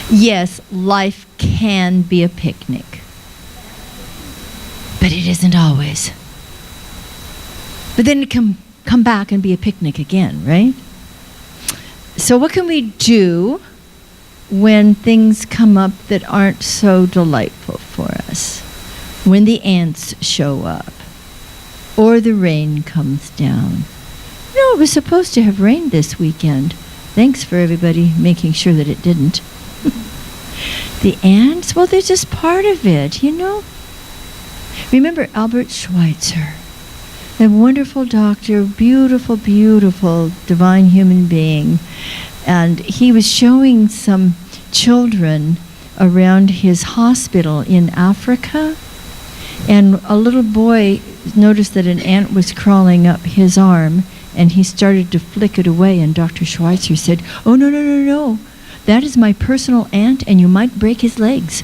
Yes, life can be a picnic, but it isn't always. But then it can come back and be a picnic again, right? So what can we do when things come up that aren't so delightful for us? When the ants show up, or the rain comes down. It was supposed to have rained this weekend. Thanks for everybody making sure that it didn't. The ants, well, they're just part of it, Remember Albert Schweitzer, a wonderful doctor, beautiful, beautiful, divine human being. And he was showing some children around his hospital in Africa. And a little boy noticed that an ant was crawling up his arm, and he started to flick it away. And Dr. Schweitzer said, "Oh, no, no, no, no. That is my personal ant, and you might break his legs."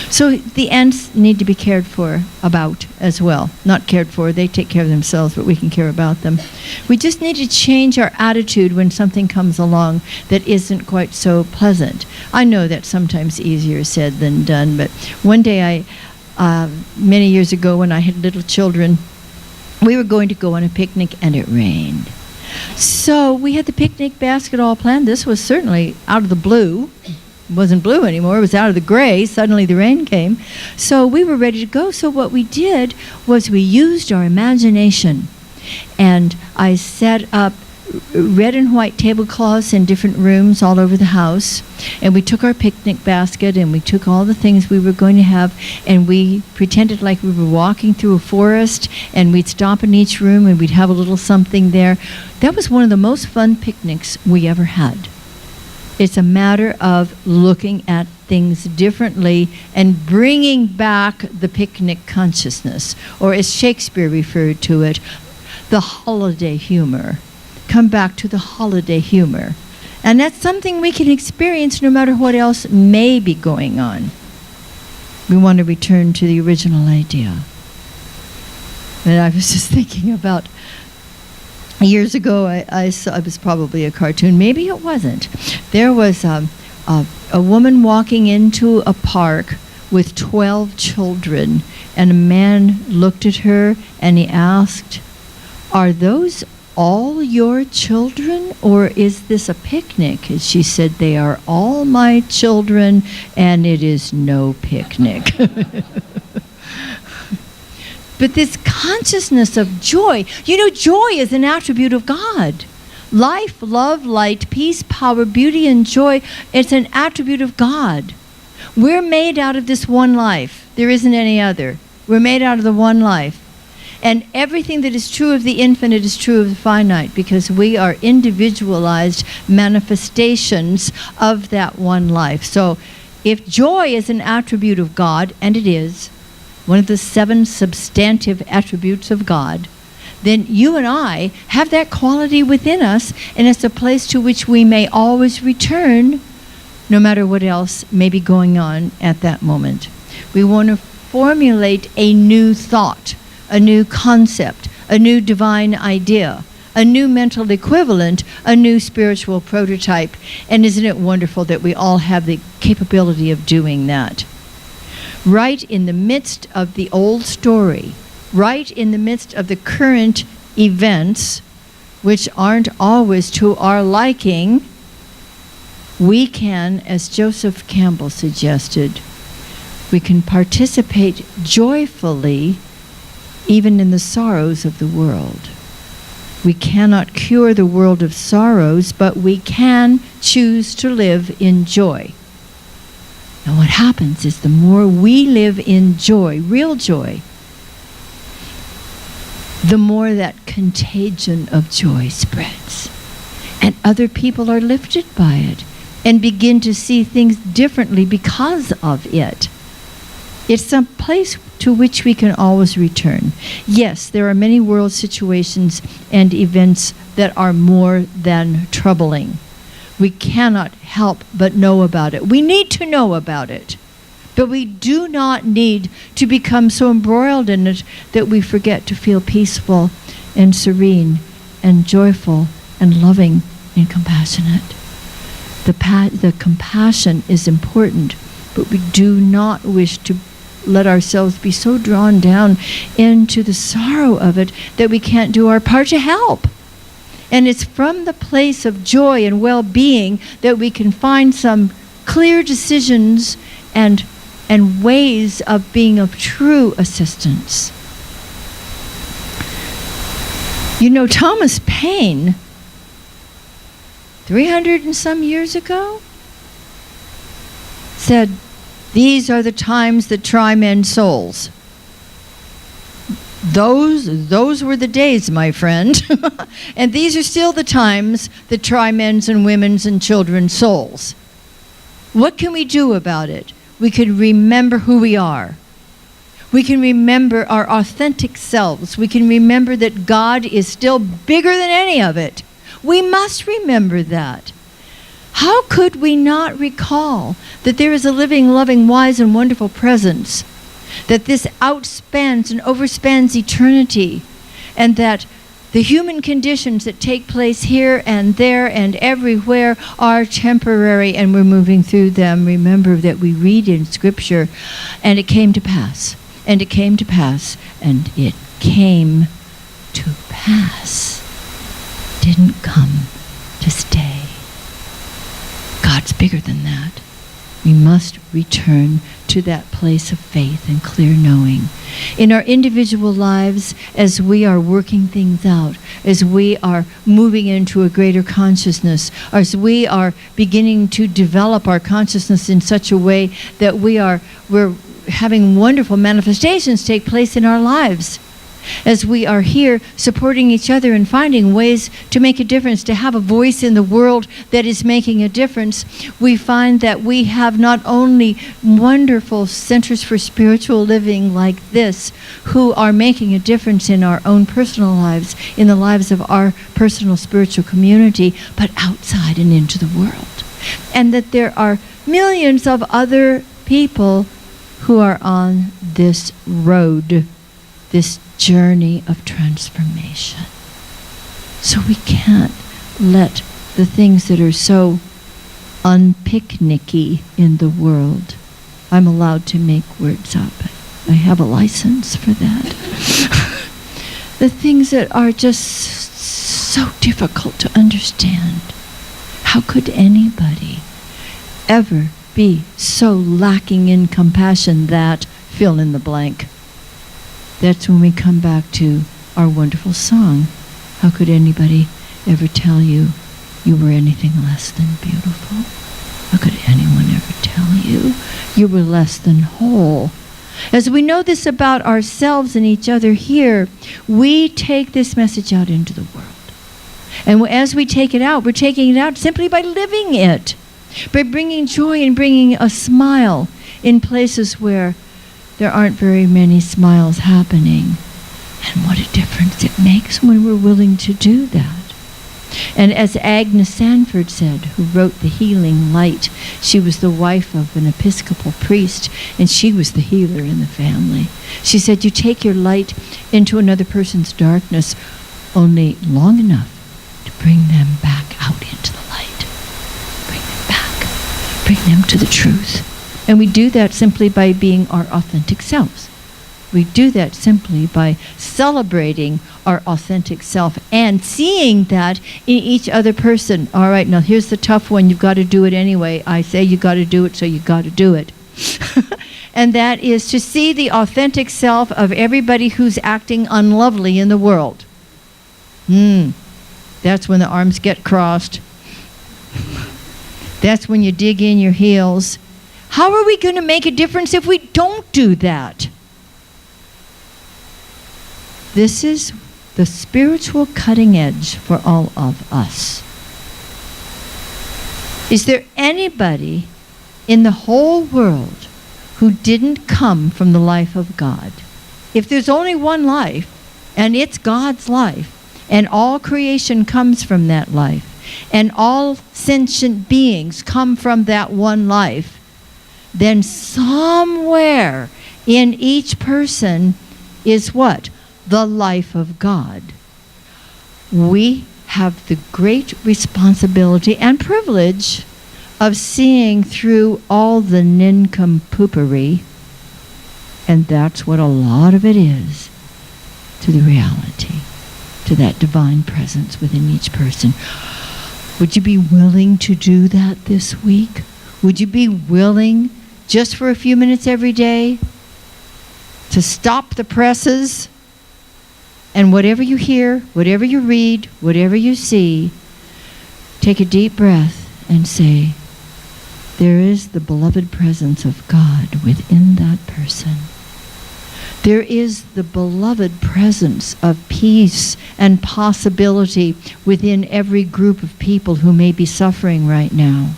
So the ants need to be cared for about as well. Not cared for, they take care of themselves, but we can care about them. We just need to change our attitude when something comes along that isn't quite so pleasant. I know that's sometimes easier said than done, but one day many years ago when I had little children, we were going to go on a picnic and it rained. So we had the picnic basket all planned. This was certainly out of the blue. It wasn't blue anymore, it was out of the gray. Suddenly the rain came. So we were ready to go. So what we did was we used our imagination. And I set up red and white tablecloths in different rooms all over the house. And we took our picnic basket and we took all the things we were going to have, and we pretended like we were walking through a forest, and we'd stop in each room and we'd have a little something there. That was one of the most fun picnics we ever had. It's a matter of looking at things differently and bringing back the picnic consciousness, or as Shakespeare referred to it, the holiday humor. Come back to the holiday humor. And that's something we can experience no matter what else may be going on. We want to return to the original idea. And I was just thinking about years ago, I saw, it was probably a cartoon, maybe it wasn't. There was a woman walking into a park with 12 children, and a man looked at her and he asked, "Are those all your children, or is this a picnic?" And she said, "They are all my children, and it is no picnic." But this consciousness of joy, joy is an attribute of God. Life, love, light, peace, power, beauty, and joy, it's an attribute of God. We're made out of this one life. There isn't any other. We're made out of the one life. And everything that is true of the infinite is true of the finite, because we are individualized manifestations of that one life. So if joy is an attribute of God, and it is, one of the 7 substantive attributes of God, then you and I have that quality within us, and it's a place to which we may always return, no matter what else may be going on at that moment. We want to formulate a new thought, a new concept, a new divine idea, a new mental equivalent, a new spiritual prototype. And isn't it wonderful that we all have the capability of doing that? Right in the midst of the old story, right in the midst of the current events, which aren't always to our liking, we can, as Joseph Campbell suggested, we can participate joyfully even in the sorrows of the world. We cannot cure the world of sorrows, but we can choose to live in joy. And what happens is the more we live in joy, real joy, the more that contagion of joy spreads. And other people are lifted by it and begin to see things differently because of it. It's some place to which we can always return. Yes, there are many world situations and events that are more than troubling. We cannot help but know about it. We need to know about it. But we do not need to become so embroiled in it that we forget to feel peaceful and serene and joyful and loving and compassionate. The compassion is important, but we do not wish to let ourselves be so drawn down into the sorrow of it that we can't do our part to help. And it's from the place of joy and well-being that we can find some clear decisions and ways of being of true assistance. You know, Thomas Paine, 300 and some years ago, said, "These are the times that try men's souls." Those were the days, my friend. And these are still the times that try men's and women's and children's souls. What can we do about it? We can remember who we are. We can remember our authentic selves. We can remember that God is still bigger than any of it. We must remember that. How could we not recall that there is a living, loving, wise, and wonderful presence, that this outspans and overspans eternity, and that the human conditions that take place here and there and everywhere are temporary, and we're moving through them? Remember that we read in Scripture, and it came to pass, and it came to pass, and it came to pass. Didn't come to stay. God's bigger than that. We must return to that place of faith and clear knowing. In our individual lives, as we are working things out, as we are moving into a greater consciousness, as we are beginning to develop our consciousness in such a way that we're having wonderful manifestations take place in our lives. As we are here supporting each other and finding ways to make a difference, to have a voice in the world that is making a difference, we find that we have not only wonderful centers for spiritual living like this, who are making a difference in our own personal lives, in the lives of our personal spiritual community, but outside and into the world. And that there are millions of other people who are on this road, this journey of transformation. So we can't let the things that are so unpicnicky in the world, I'm allowed to make words up. I have a license for that. The things that are just so difficult to understand. How could anybody ever be so lacking in compassion that fill in the blank? That's when we come back to our wonderful song. How could anybody ever tell you you were anything less than beautiful? How could anyone ever tell you you were less than whole? As we know this about ourselves and each other here, we take this message out into the world. And as we take it out, we're taking it out simply by living it, by bringing joy and bringing a smile in places where there aren't very many smiles happening. And what a difference it makes when we're willing to do that. And as Agnes Sanford said, who wrote The Healing Light, she was the wife of an Episcopal priest, and she was the healer in the family. She said, you take your light into another person's darkness only long enough to bring them back out into the light. Bring them back. Bring them to the truth. And we do that simply by being our authentic selves. We do that simply by celebrating our authentic self and seeing that in each other person. All right, now here's the tough one. You've got to do it anyway. I say you got to do it, so you got to do it. And that is to see the authentic self of everybody who's acting unlovely in the world. That's when the arms get crossed. That's when you dig in your heels. How are we going to make a difference if we don't do that? This is the spiritual cutting edge for all of us. Is there anybody in the whole world who didn't come from the life of God? If there's only one life, and it's God's life, and all creation comes from that life, and all sentient beings come from that one life, then somewhere in each person is what? The life of God. We have the great responsibility and privilege of seeing through all the nincompoopery, and that's what a lot of it is, to the reality, to that divine presence within each person. Would you be willing to do that this week? Would you be willing, just for a few minutes every day, to stop the presses, and whatever you hear, whatever you read, whatever you see, take a deep breath and say, there is the beloved presence of God within that person. There is the beloved presence of peace and possibility within every group of people who may be suffering right now.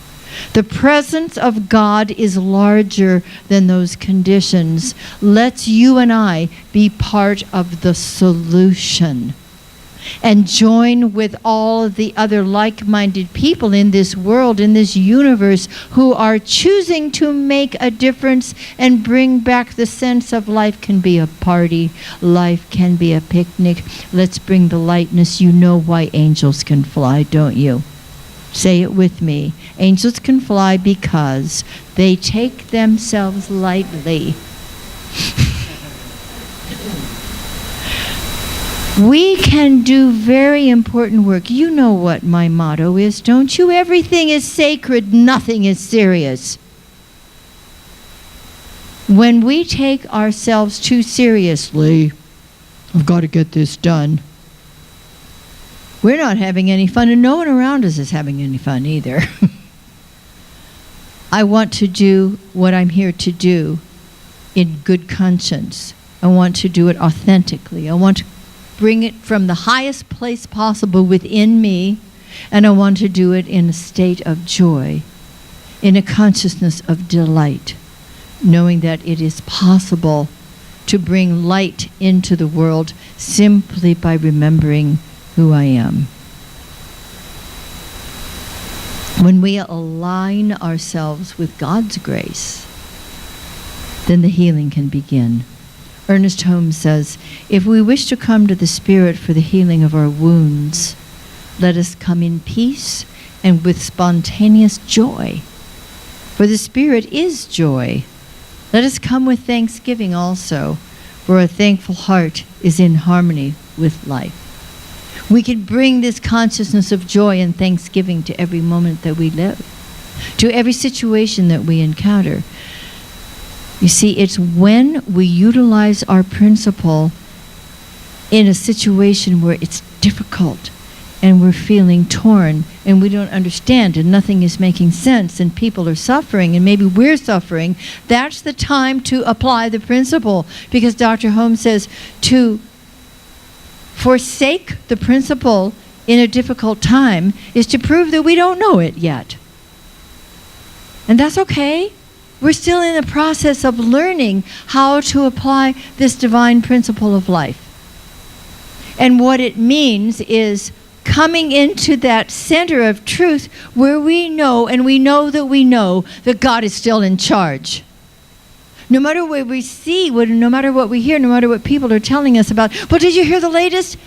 The presence of God is larger than those conditions. Let's you and I be part of the solution and join with all of the other like-minded people in this world, in this universe, who are choosing to make a difference and bring back the sense of life can be a party, life can be a picnic. Let's bring the lightness. You know why angels can fly, don't you? Say it with me. Angels can fly because they take themselves lightly. We can do very important work. You know what my motto is, don't you? Everything is sacred, nothing is serious. When we take ourselves too seriously, I've got to get this done, we're not having any fun, and no one around us is having any fun either. I want to do what I'm here to do in good conscience. I want to do it authentically. I want to bring it from the highest place possible within me, and I want to do it in a state of joy, in a consciousness of delight, knowing that it is possible to bring light into the world simply by remembering who I am. When we align ourselves with God's grace, then the healing can begin. Ernest Holmes says, if we wish to come to the Spirit for the healing of our wounds, let us come in peace and with spontaneous joy. For the Spirit is joy. Let us come with thanksgiving also, for a thankful heart is in harmony with life. We can bring this consciousness of joy and thanksgiving to every moment that we live, to every situation that we encounter. You see, it's when we utilize our principle in a situation where it's difficult and we're feeling torn and we don't understand and nothing is making sense and people are suffering and maybe we're suffering, that's the time to apply the principle. Because Dr. Holmes says to forsake the principle in a difficult time is to prove that we don't know it yet. And that's okay. We're still in the process of learning how to apply this divine principle of life. And what it means is coming into that center of truth where we know, and we know that God is still in charge. No matter what we see, no matter what we hear, no matter what people are telling us about, but did you hear the latest?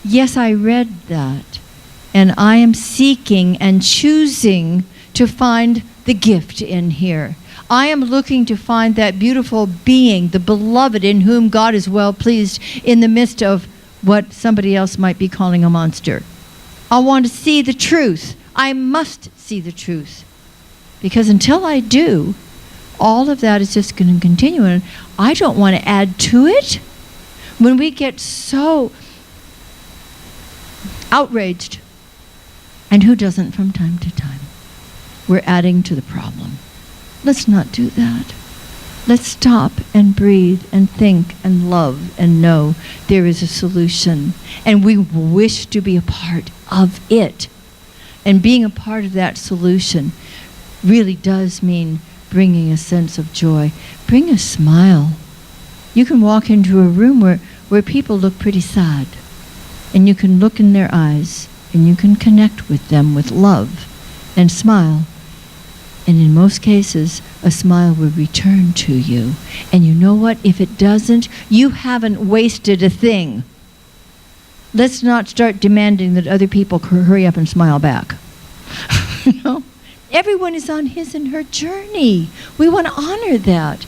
Yes, I read that. And I am seeking and choosing to find the gift in here. I am looking to find that beautiful being, the beloved in whom God is well pleased in the midst of what somebody else might be calling a monster. I want to see the truth. I must see the truth. Because until I do, all of that is just going to continue, and I don't want to add to it. When we get so outraged, and who doesn't from time to time, we're adding to the problem. Let's not do that. Let's stop and breathe and think and love and know there is a solution, and we wish to be a part of it. And being a part of that solution really does mean bringing a sense of joy. Bring a smile. You can walk into a room where people look pretty sad, and you can look in their eyes and you can connect with them with love and smile. And in most cases, a smile will return to you. And you know what? If it doesn't, you haven't wasted a thing. Let's not start demanding that other people hurry up and smile back. You know? Everyone is on his and her journey. We want to honor that.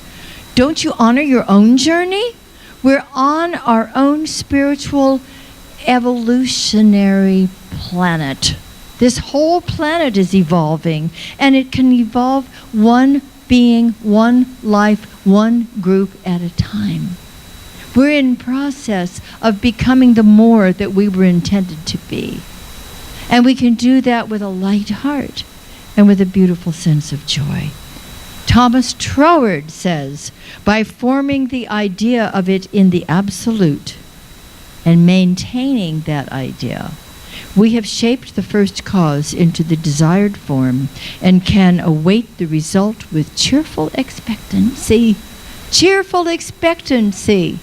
Don't you honor your own journey? We're on our own spiritual evolutionary planet. This whole planet is evolving, and it can evolve one being, one life, one group at a time. We're in process of becoming the more that we were intended to be. And we can do that with a light heart and with a beautiful sense of joy. Thomas Troward says, by forming the idea of it in the absolute and maintaining that idea, we have shaped the first cause into the desired form and can await the result with cheerful expectancy. Cheerful expectancy.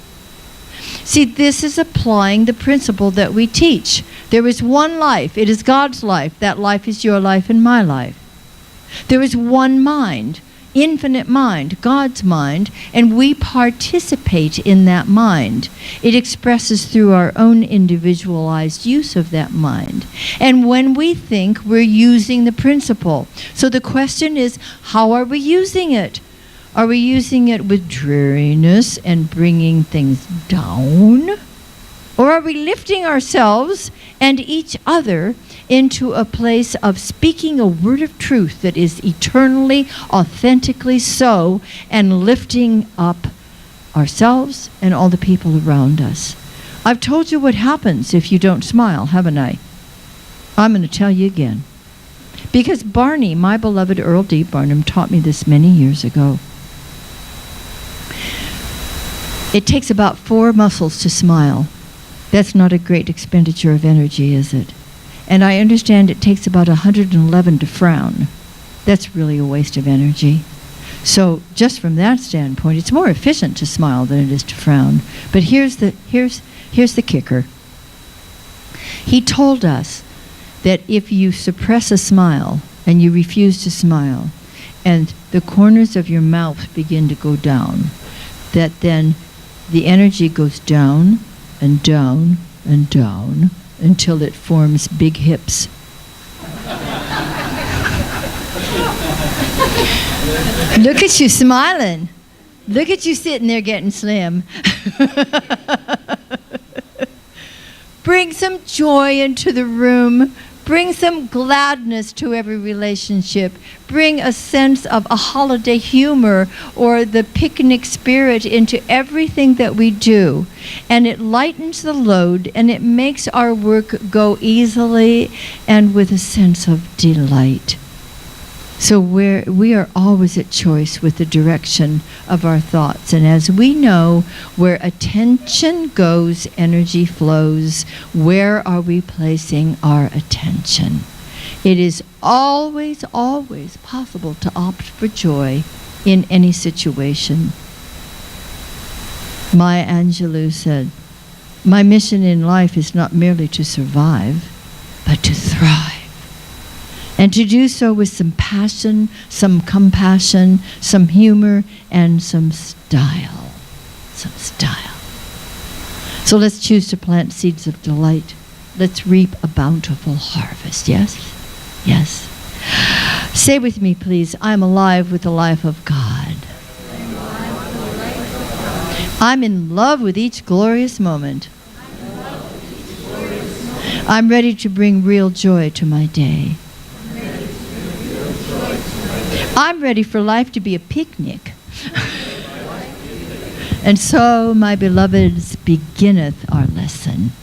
See, this is applying the principle that we teach. There is one life. It is God's life. That life is your life and my life. There is one mind, infinite mind, God's mind, and we participate in that mind. It expresses through our own individualized use of that mind. And when we think, we're using the principle. So the question is, how are we using it? Are we using it with dreariness and bringing things down? Or are we lifting ourselves and each other into a place of speaking a word of truth that is eternally, authentically so, and lifting up ourselves and all the people around us? I've told you what happens if you don't smile, haven't I? I'm going to tell you again. Because Barney, my beloved Earl D. Barnum, taught me this many years ago. It takes about 4 muscles to smile. That's not a great expenditure of energy, is it? And I understand it takes about 111 to frown. That's really a waste of energy. So just from that standpoint, it's more efficient to smile than it is to frown. But here's the kicker. He told us that if you suppress a smile and you refuse to smile, and the corners of your mouth begin to go down, that then the energy goes down and down and down until it forms big hips. Look at you smiling. Look at you sitting there getting slim. Bring some joy into the room. Bring some gladness to every relationship. Bring a sense of a holiday humor or the picnic spirit into everything that we do. And it lightens the load and it makes our work go easily and with a sense of delight. So we are always at choice with the direction of our thoughts. And as we know, where attention goes, energy flows. Where are we placing our attention? It is always, always possible to opt for joy in any situation. Maya Angelou said, "My mission in life is not merely to survive, but to thrive. And to do so with some passion, some compassion, some humor, and some style. Some style." So let's choose to plant seeds of delight. Let's reap a bountiful harvest, yes? Yes. Say with me, please, I'm alive with the life of God. I'm in love with each glorious moment. I'm ready to bring real joy to my day. I'm ready for life to be a picnic. And so, my beloveds, beginneth our lesson.